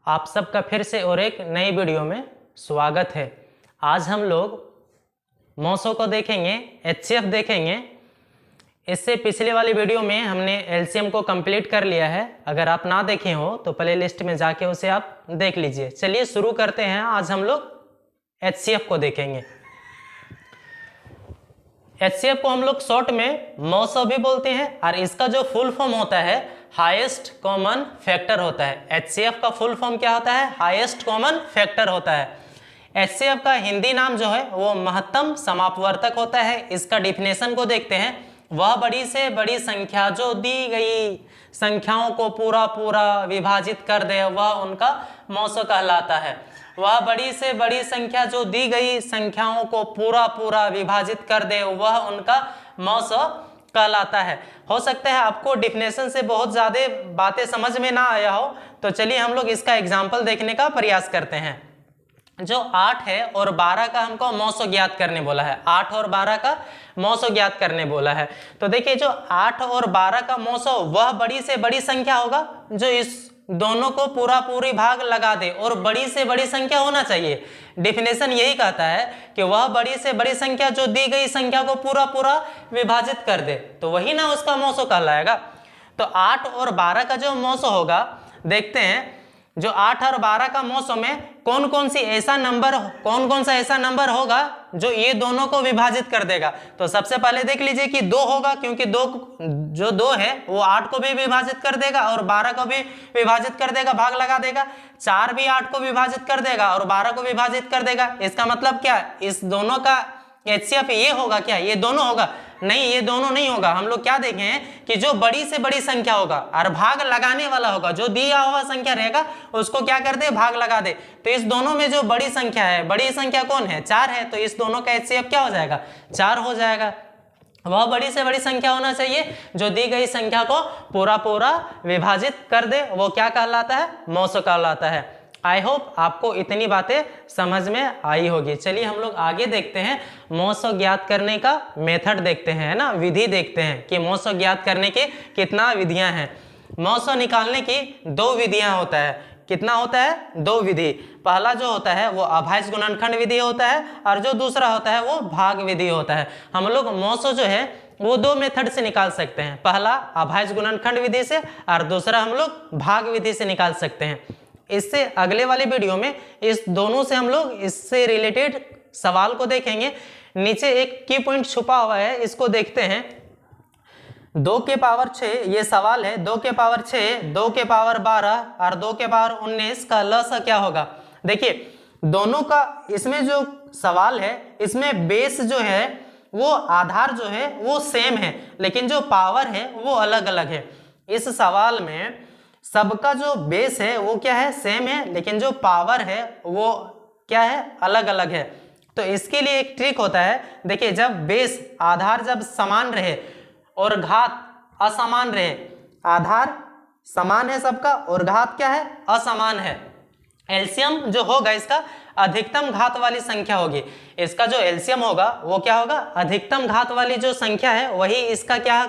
आप सबका फिर से और एक नई वीडियो में स्वागत है। आज हम लोग मौसों को देखेंगे, एचसीएफ देखेंगे। इससे पिछले वाली वीडियो में हमने एलसीएम को कंप्लीट कर लिया है। अगर आप ना देखे हो तो प्ले लिस्ट में जाके उसे आप देख लीजिए। चलिए शुरू करते हैं। आज हम लोग एचसीएफ को देखेंगे। एचसीएफ को हम लोग शॉर्ट में मौसो भी बोलते हैं और इसका जो फुल फॉर्म होता है हाईएस्ट कॉमन फैक्टर होता है। एचसीएफ का फुल फॉर्म क्या होता है? हाईएस्ट कॉमन फैक्टर होता है। एचसीएफ का हिंदी नाम जो है वो महत्तम समापवर्तक होता है। इसका डिफिनेशन को देखते हैं। वह बड़ी से बड़ी संख्या जो दी गई संख्याओं को पूरा पूरा विभाजित कर दे वह उनका मौसो कहलाता है। वह बड़ी से बड़ी संख्या जो दी गई संख्याओं को पूरा पूरा विभाजित कर दे वह उनका मौसो कहलाता है। हो सकता है आपको डिफिनेशन से बहुत ज़्यादा बातें समझ में ना आया हो, तो चलिए हम लोग इसका एग्जाम्पल देखने का प्रयास करते हैं। जो 8 है और 12 का हमको मौसो ज्ञात करने बोला है। 8 और 12 का मौसो ज्ञात करने बोला है। तो देखिए जो 8 और 12 का मौसो वह बड़ी से बड़ी संख्या होगा जो इस दोनों को पूरा पूरी भाग लगा दे, और बड़ी से बड़ी संख्या होना चाहिए। डिफिनेशन यही कहता है कि वह बड़ी से बड़ी संख्या जो दी गई संख्या को पूरा पूरा विभाजित कर दे, तो वही ना उसका मौसो कहलाएगा। तो 8 और 12 का जो मौसो होगा, देखते हैं जो 8 और 12 का मौसो में कौन कौन सा ऐसा नंबर होगा जो ये दोनों को विभाजित कर देगा। तो सबसे पहले देख लीजिए कि 2 होगा, क्योंकि 2 है वो 8 को भी विभाजित कर देगा और 12 को भी विभाजित कर देगा, भाग लगा देगा। 4 भी 8 को विभाजित कर देगा और 12 को विभाजित कर देगा। इसका मतलब क्या? इस दोनों का एचसीएफ ये होगा क्या? ये दोनों होगा? नहीं, ये दोनों नहीं होगा। हम लोग क्या देखें कि जो बड़ी से बड़ी संख्या होगा और भाग लगाने वाला होगा, जो दिया हुआ संख्या रहेगा उसको क्या कर दे? भाग लगा दे। तो इस दोनों में जो बड़ी संख्या है, बड़ी संख्या कौन है? 4 है। तो इस दोनों का एचसीएफ क्या हो जाएगा? 4 हो जाएगा। वह बड़ी से बड़ी संख्या होना चाहिए जो दी गई संख्या को पूरा पूरा विभाजित कर दे, वो क्या कहलाता है? मौसो कहलाता है। आई होप आपको इतनी बातें समझ में आई होगी। चलिए हम लोग आगे देखते हैं। मौसो ज्ञात करने का मेथड देखते हैं, है ना, विधि देखते हैं कि मौसो ज्ञात करने के कितना विधियां हैं। मौसो निकालने की 2 विधियां होता है। कितना होता है? 2 विधि। पहला जो होता है वो अभाज्य गुणनखंड विधि होता है और जो दूसरा होता है वो भाग विधि होता है। हम लोग मौसो जो है वो 2 मेथड से निकाल सकते हैं। पहला अभाज्य गुणनखंड विधि से और दूसरा हम लोग भाग विधि से निकाल सकते हैं। इससे अगले वाले वीडियो में इस दोनों से हम लोग इससे रिलेटेड सवाल को देखेंगे। नीचे एक की पॉइंट छुपा हुआ है, इसको देखते हैं। 2 के पावर 6 ये सवाल है। 2 के पावर 6, 2 के पावर 12 और 2 के पावर 19 का लसा क्या होगा? देखिए दोनों का इसमें जो सवाल है इसमें बेस जो है वो आधार जो है वो सेम है, लेकिन जो पावर है वो अलग अलग है। इस सवाल में सबका जो बेस है वो क्या है? सेम है, लेकिन जो पावर है वो क्या है? अलग अलग है। तो इसके लिए एक ट्रिक होता है। देखिए जब बेस आधार जब समान रहे और घात असमान रहे, आधार समान है सबका और घात क्या है? असमान है। एलसीएम जो होगा इसका अधिकतम घात वाली संख्या होगी। इसका जो एलसीएम होगा वो क्या होगा? अधिकतम घात वाली जो संख्या है वही इसका क्या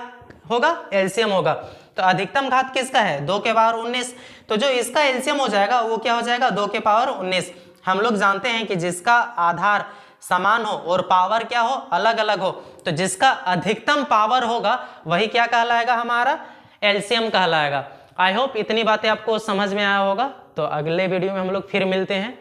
होगा? एलसीएम होगा। तो अधिकतम घात किसका है? 2 के पावर 19। तो जो इसका एलसीएम हो जाएगा वो क्या हो जाएगा? 2 के पावर 19। हम लोग जानते हैं कि जिसका आधार समान हो और पावर क्या हो? अलग अलग हो, तो जिसका अधिकतम पावर होगा वही क्या कहलाएगा? हमारा एलसीएम कहलाएगा। आई होप इतनी बातें आपको समझ में आया होगा। तो अगले वीडियो में हम लोग फिर मिलते हैं।